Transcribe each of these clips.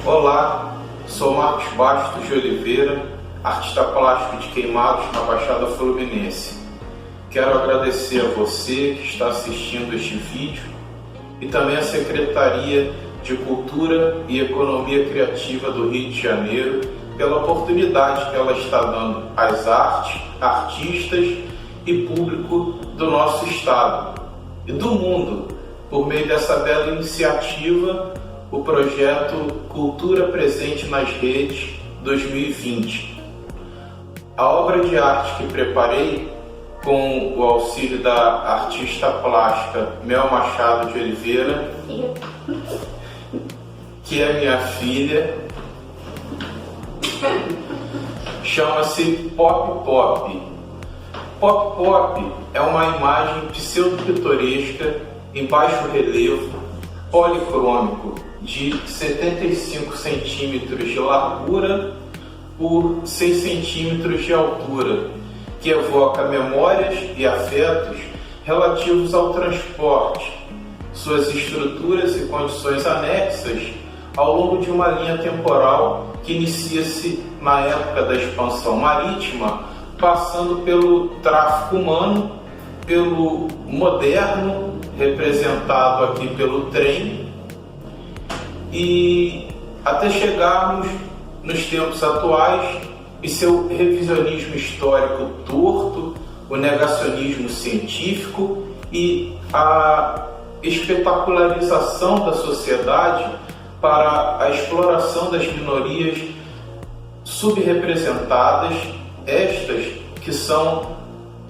Olá, sou Marcos Bastos de Oliveira, artista plástico de Queimados, na Baixada Fluminense. Quero agradecer a você que está assistindo este vídeo e também à Secretaria de Cultura e Economia Criativa do Rio de Janeiro pela oportunidade que ela está dando às artes, artistas e público do nosso estado e do mundo, por meio dessa bela iniciativa, o projeto Cultura Presente nas Redes 2020. A obra de arte que preparei, com o auxílio da artista plástica Mel Machado de Oliveira, que é minha filha, chama-se Pop Pop. Pop Pop é uma imagem pseudo-pitoresca em baixo relevo, policrômico, de 75 centímetros de largura por 6 centímetros de altura, que evoca memórias e afetos relativos ao transporte, suas estruturas e condições anexas ao longo de uma linha temporal que inicia-se na época da expansão marítima, passando pelo tráfico humano, pelo moderno, representado aqui pelo trem, e até chegarmos nos tempos atuais e seu revisionismo histórico torto, o negacionismo científico e a espetacularização da sociedade para a exploração das minorias subrepresentadas, estas que são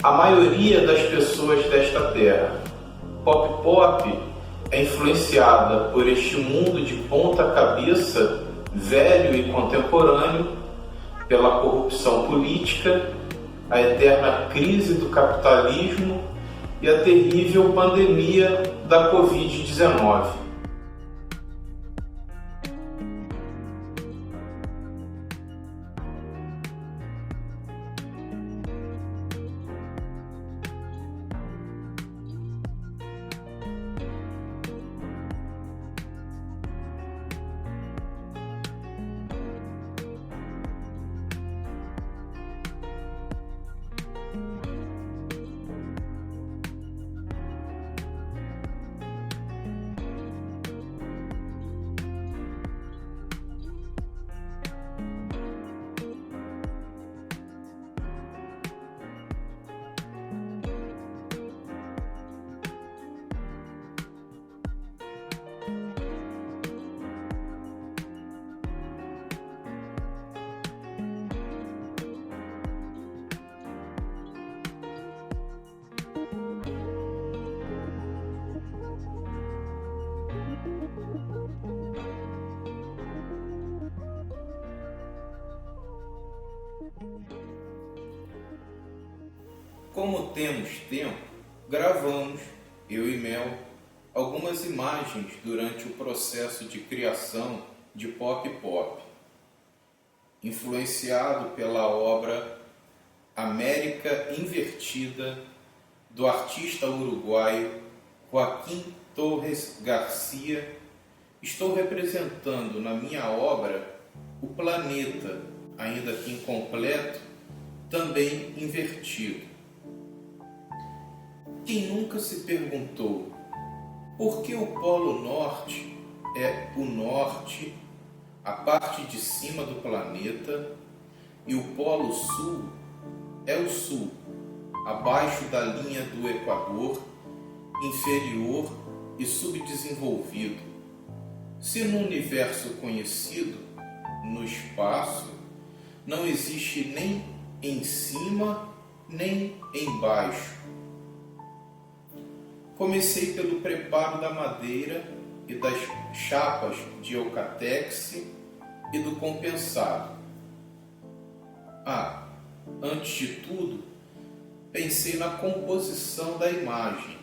a maioria das pessoas desta terra. Pop Pop é influenciada por este mundo de ponta cabeça, velho e contemporâneo, pela corrupção política, a eterna crise do capitalismo e a terrível pandemia da Covid-19. Como temos tempo, gravamos, eu e Mel, algumas imagens durante o processo de criação de Pop Pop, influenciado pela obra América Invertida, do artista uruguaio Joaquim Torres Garcia. Estou representando na minha obra o planeta, ainda que incompleto, também invertido. Quem nunca se perguntou por que o Polo Norte é o norte, a parte de cima do planeta, e o Polo Sul é o sul, abaixo da linha do Equador, inferior e subdesenvolvido? Se no universo conhecido, no espaço, não existe nem em cima nem embaixo. Comecei pelo preparo da madeira e das chapas de eucatex e do compensado. Antes de tudo, pensei na composição da imagem,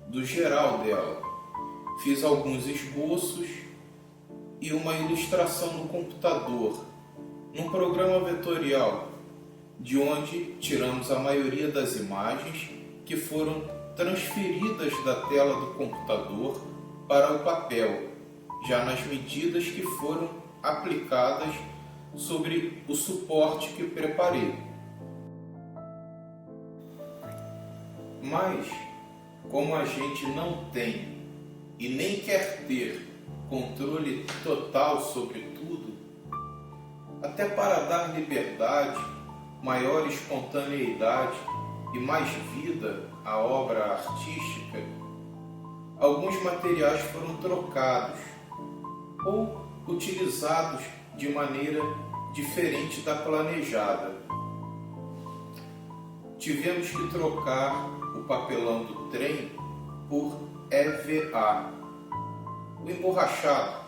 do geral dela. Fiz alguns esboços e uma ilustração no computador, num programa vetorial, de onde tiramos a maioria das imagens que foram transferidas da tela do computador para o papel já nas medidas que foram aplicadas sobre o suporte que preparei. Mas, como a gente não tem e nem quer ter controle total sobre tudo, até para dar liberdade, maior espontaneidade e mais vida à obra artística, alguns materiais foram trocados ou utilizados de maneira diferente da planejada. Tivemos que trocar o papelão do trem por EVA, o emborrachado.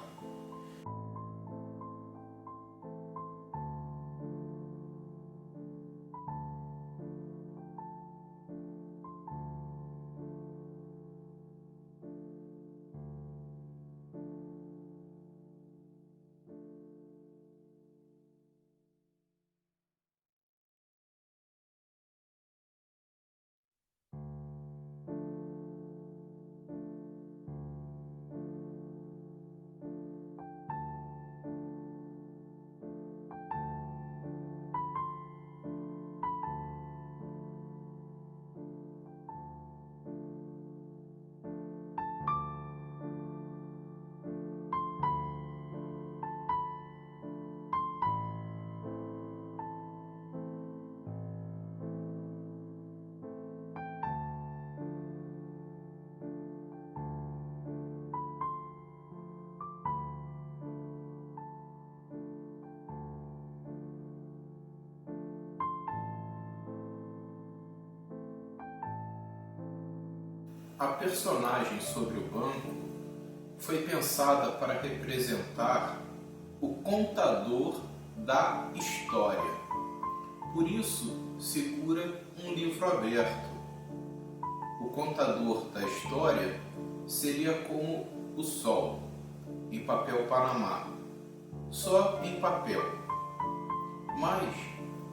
A personagem sobre o banco foi pensada para representar o contador da história. Por isso, segura um livro aberto. O contador da história seria como o Sol, em papel Panamá, só em papel. Mas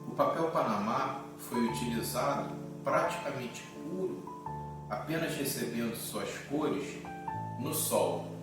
o papel Panamá foi utilizado praticamente puro, apenas recebendo suas cores no Sol.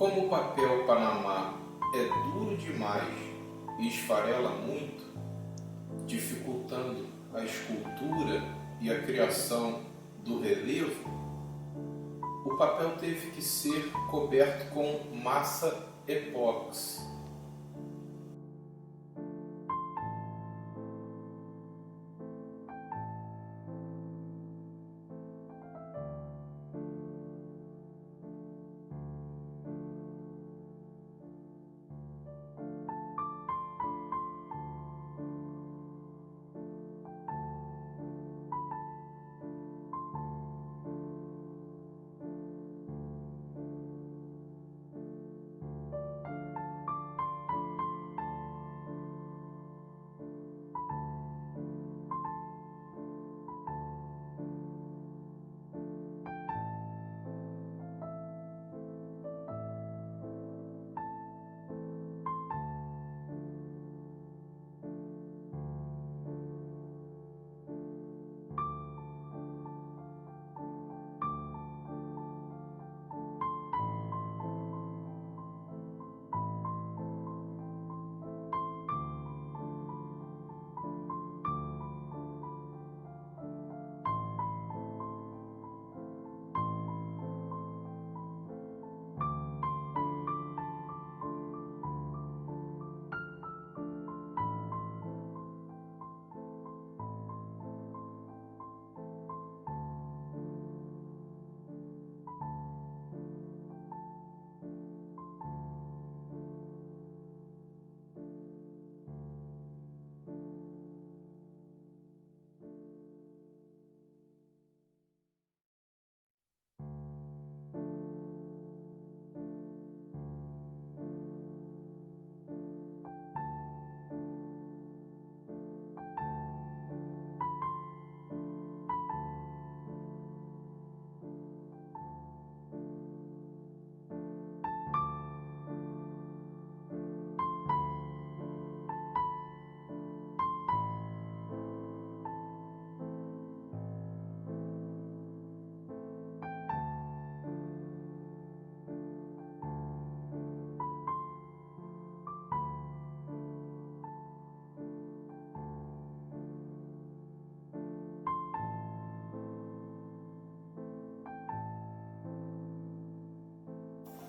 Como o papel Panamá é duro demais e esfarela muito, dificultando a escultura e a criação do relevo, o papel teve que ser coberto com massa epóxi.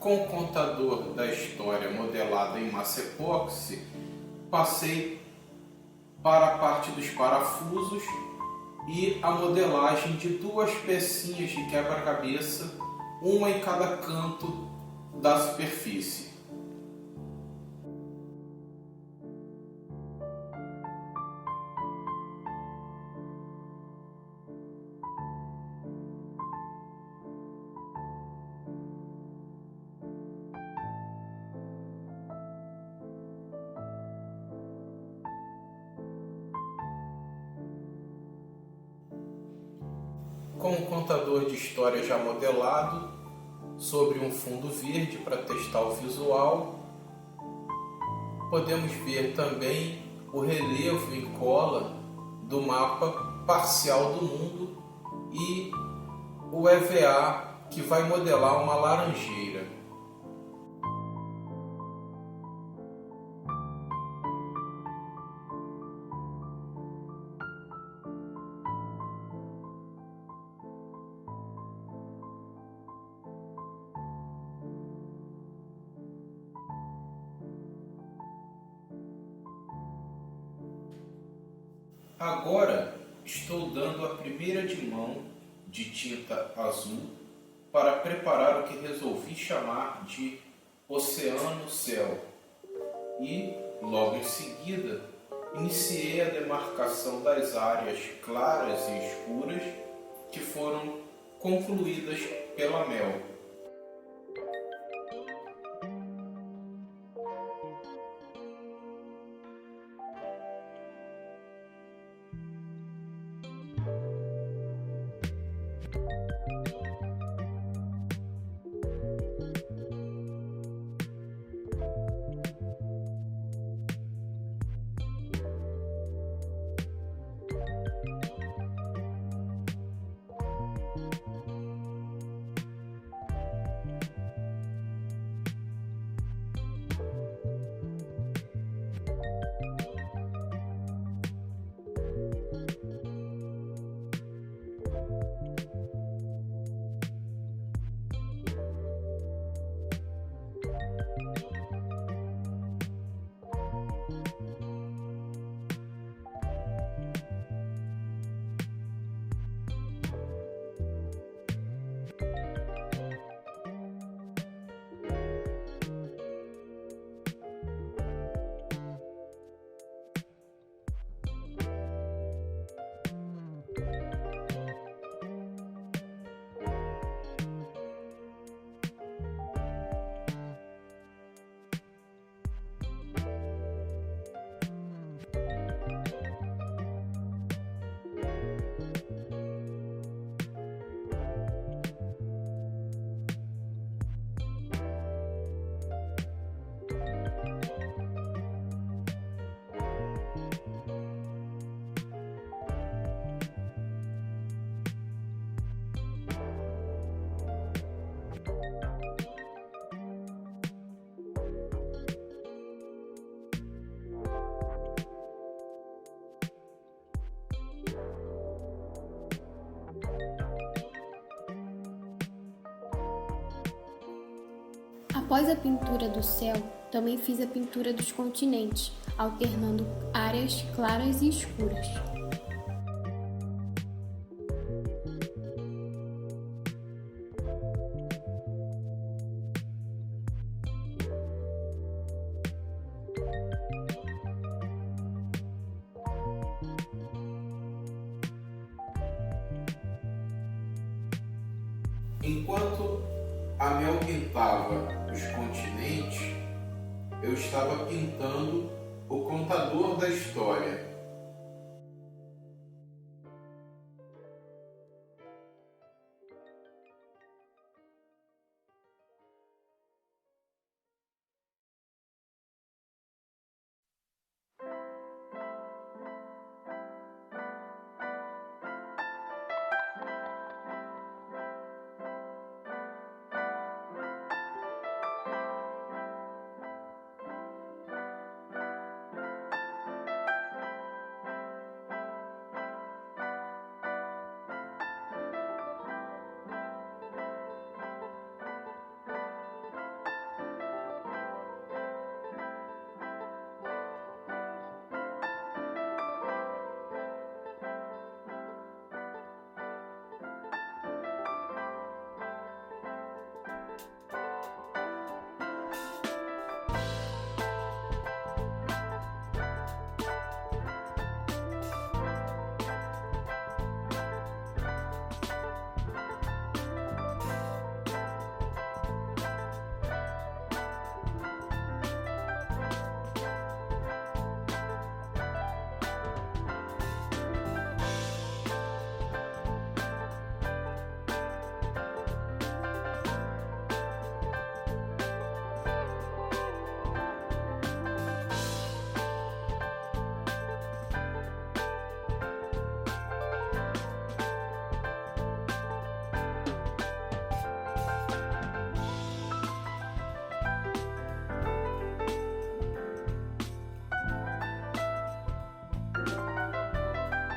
Com o contador da história modelado em massa epóxi, passei para a parte dos parafusos e a modelagem de duas pecinhas de quebra-cabeça, uma em cada canto da superfície. Com o contador de história já modelado sobre um fundo verde para testar o visual, podemos ver também o relevo em cola do mapa parcial do mundo e o EVA que vai modelar uma laranjeira. Agora estou dando a primeira de mão de tinta azul para preparar o que resolvi chamar de Oceano Céu e, logo em seguida, iniciei a demarcação das áreas claras e escuras que foram concluídas pela Mel. Após a pintura do céu, também fiz a pintura dos continentes, alternando áreas claras e escuras. Enquanto a Mel pintava os continentes, eu estava pintando o contador da história.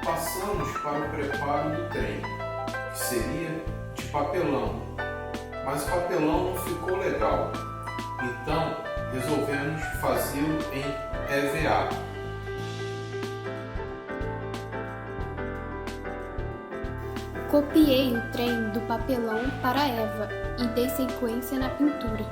passamos para o preparo do trem, que seria de papelão, mas o papelão não ficou legal, então resolvemos fazê-lo em EVA. Copiei o trem do papelão para a Eva e dei sequência na pintura.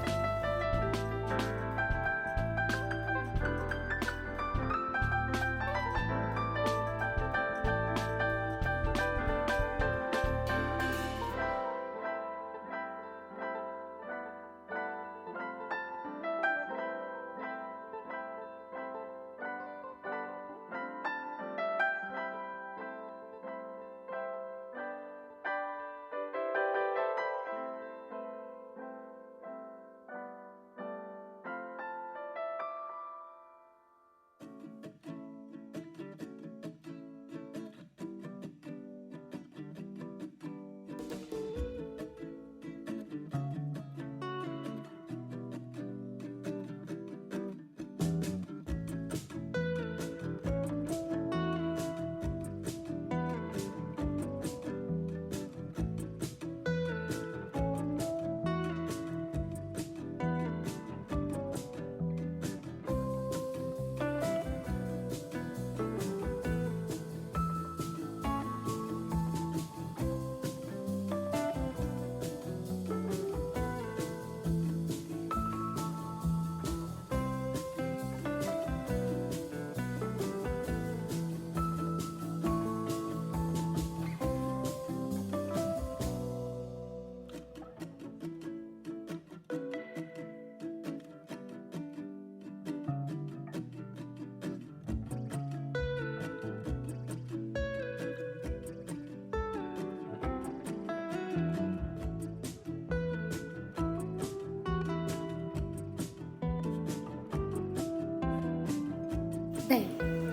Bem,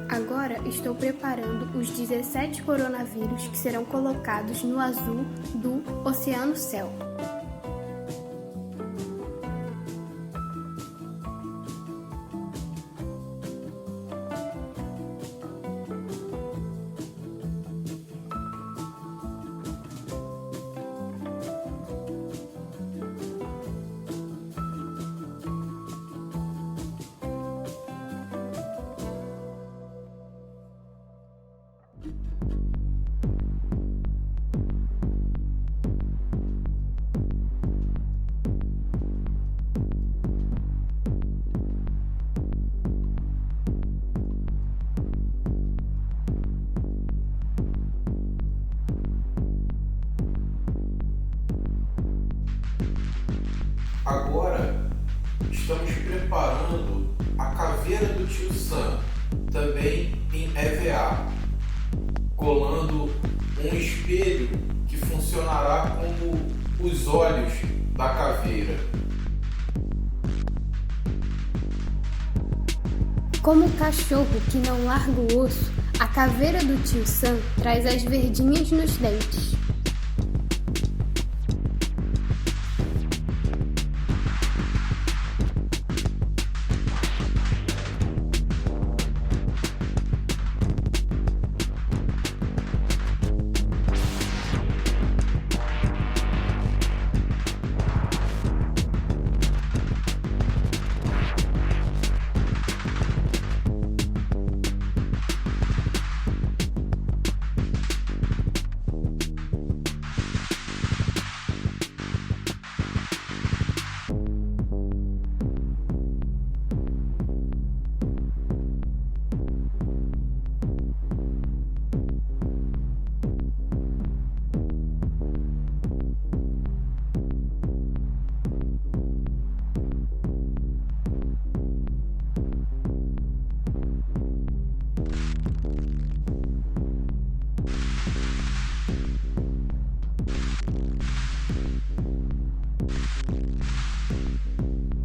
agora estou preparando os 17 coronavírus que serão colocados no azul do Oceano Céu. Agora estamos preparando a caveira do tio Sam, também em EVA, colando um espelho que funcionará como os olhos da caveira. Como cachorro que não larga o osso, a caveira do tio Sam traz as verdinhas nos dentes.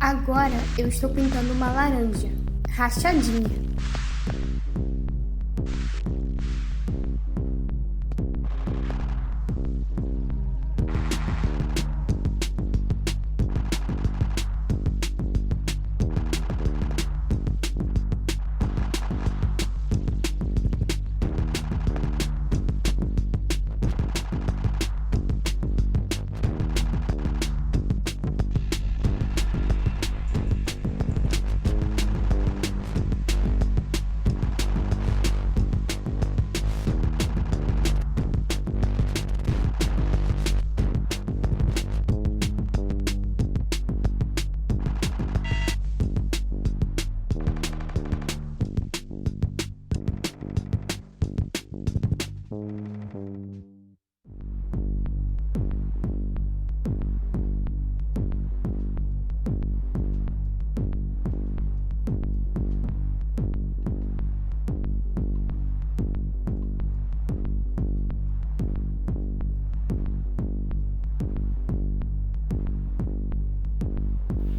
Agora eu estou pintando uma laranja, rachadinha.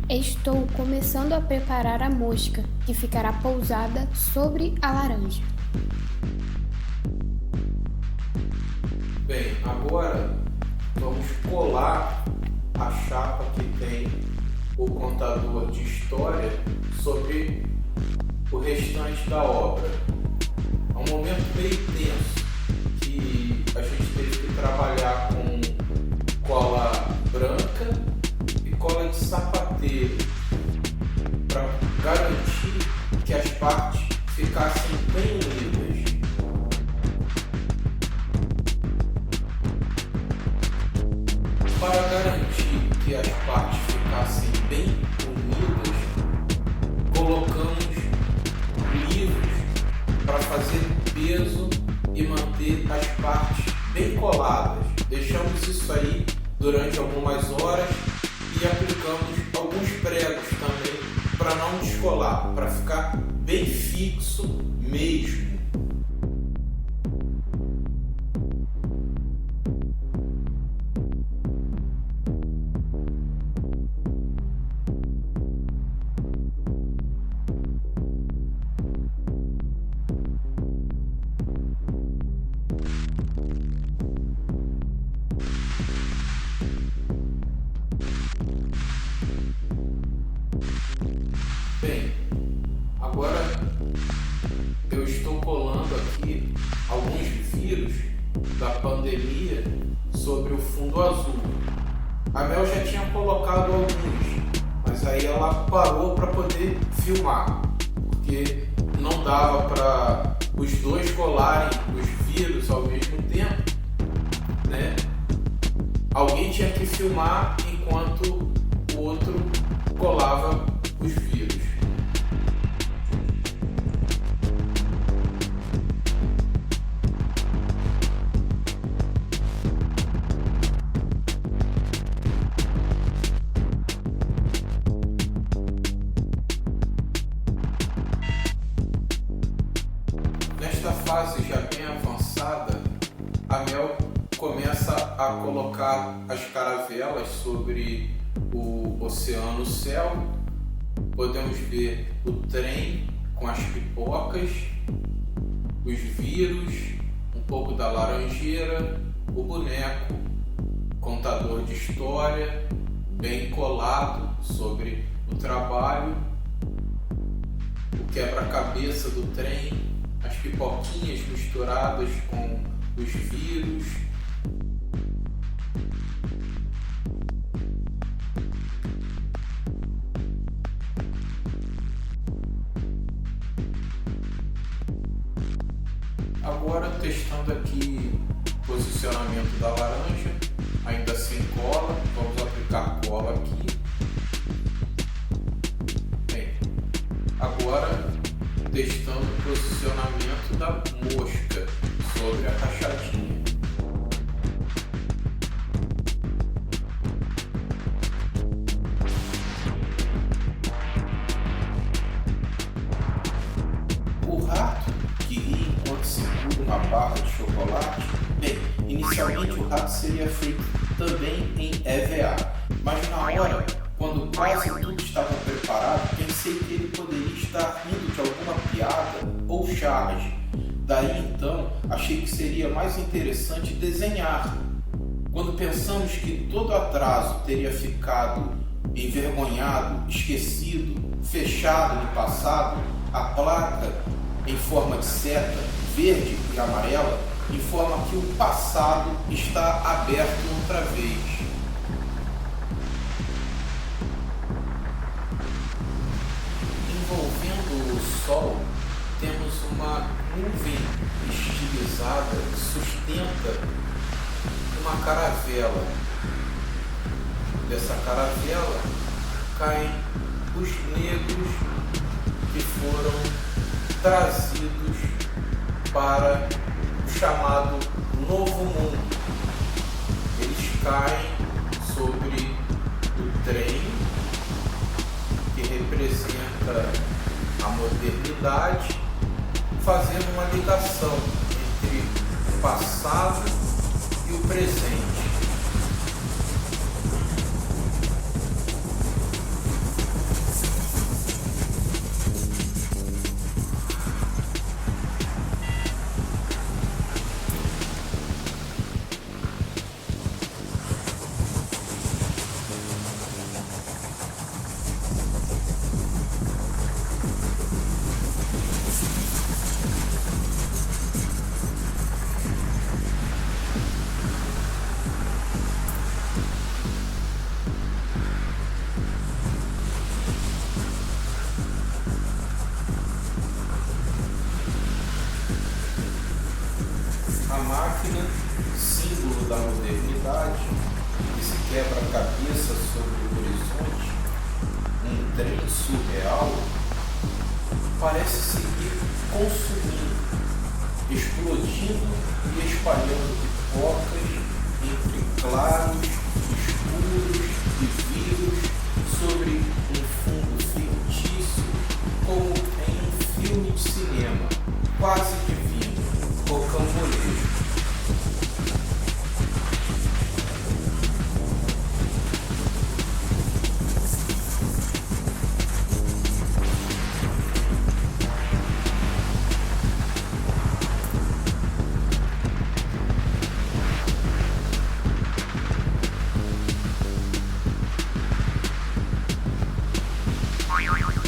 Estou começando a preparar a mosca, que ficará pousada sobre a laranja. Bem, agora vamos colar a chapa que tem o contador de história sobre o restante da obra. É um momento meio tenso que a gente teve que trabalhar com cola branca e cola de sapateiro para garantir que as partes ficassem bem unidas. Para garantir que as partes ficassem bem unidas, colocamos livros para fazer peso e manter as partes bem coladas. Deixamos isso aí durante algumas horas e aplicamos alguns pregos também para não descolar, para ficar bem fixo mesmo. Bem, agora eu estou colando aqui alguns vírus da pandemia sobre o fundo azul. A Mel já tinha colocado alguns, mas aí ela parou para poder filmar, porque não dava para os dois colarem os vírus ao mesmo tempo, né? Alguém tinha que filmar enquanto o outro colava os vírus. Nesta fase já bem avançada, a Mel começa a colocar as caravelas sobre o oceano céu. Podemos ver o trem com as pipocas, os vírus, um pouco da laranjeira, o boneco, contador de história, bem colado sobre o trabalho, o quebra-cabeça do trem, as pipoquinhas misturadas com os vírus. Agora testando aqui o posicionamento da laranja, ainda sem cola, vamos aplicar cola aqui. Bem, agora testando o posicionamento da mosca sobre a rachadinha. O rato que ri enquanto segura uma barra de chocolate, bem, inicialmente o rato seria feito também em EVA, mas na hora, quando quase tudo estava preparado, pensei que ele poderia estar rindo de alguma piada ou charge. Daí então, achei que seria mais interessante desenhar. Quando pensamos que todo atraso teria ficado envergonhado, esquecido, fechado no passado, a placa em forma de seta, verde e amarela, informa que o passado está aberto outra vez. Envolvendo o Sol, temos uma nuvem estilizada que sustenta uma caravela. Dessa caravela caem os negros que foram trazidos para os chamado Novo Mundo. Eles caem sobre o trem, que representa a modernidade, fazendo uma ligação entre o passado e o presente. A máquina, símbolo da modernidade, que se quebra a cabeça sobre o horizonte, um trem surreal, parece seguir consumindo, explodindo e espalhando pipocas entre claros, escuros e vivos sobre um fundo fictício, como em um filme de cinema, quase divino, rocambolesco.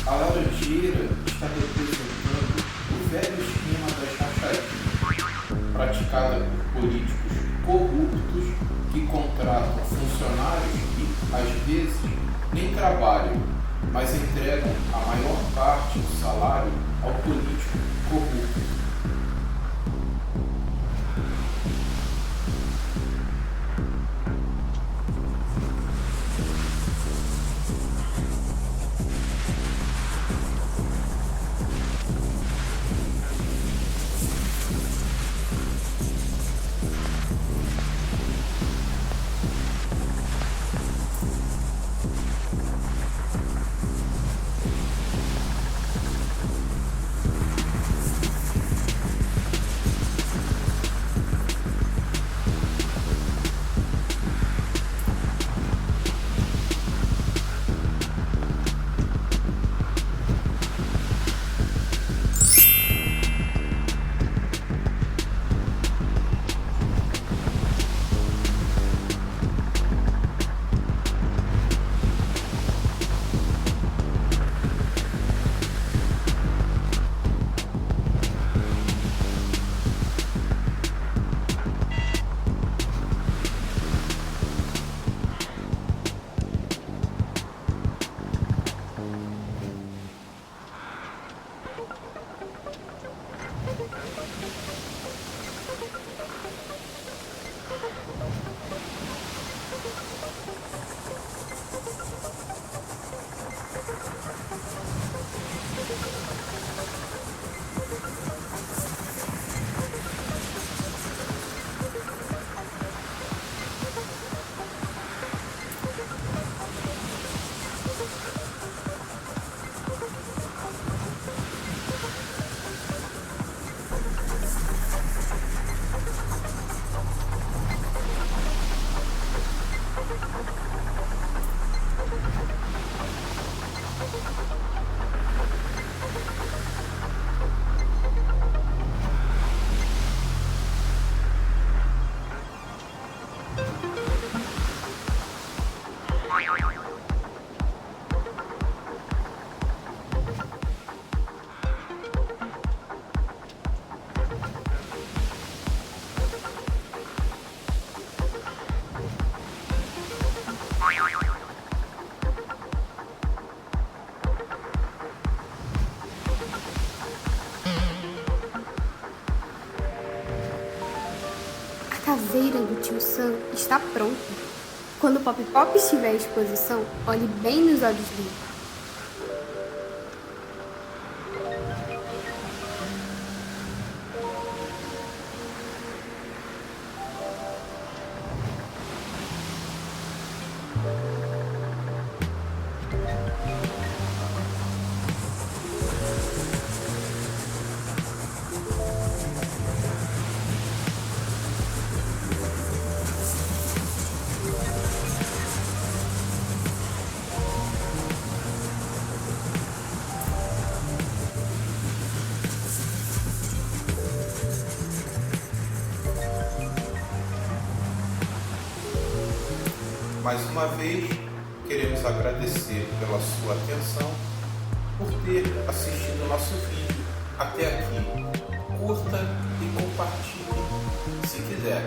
A laranjeira está representando o velho esquema das rachadinhas, praticada por políticos corruptos que contratam funcionários que, às vezes, nem trabalham, mas entregam a maior parte do salário ao político corrupto. caveira do tio Sam está pronta. Quando o Pop Pop estiver à exposição, olhe bem nos olhos dele. Mais uma vez, queremos agradecer pela sua atenção, por ter assistido o nosso vídeo até aqui. Curta e compartilhe, se quiser.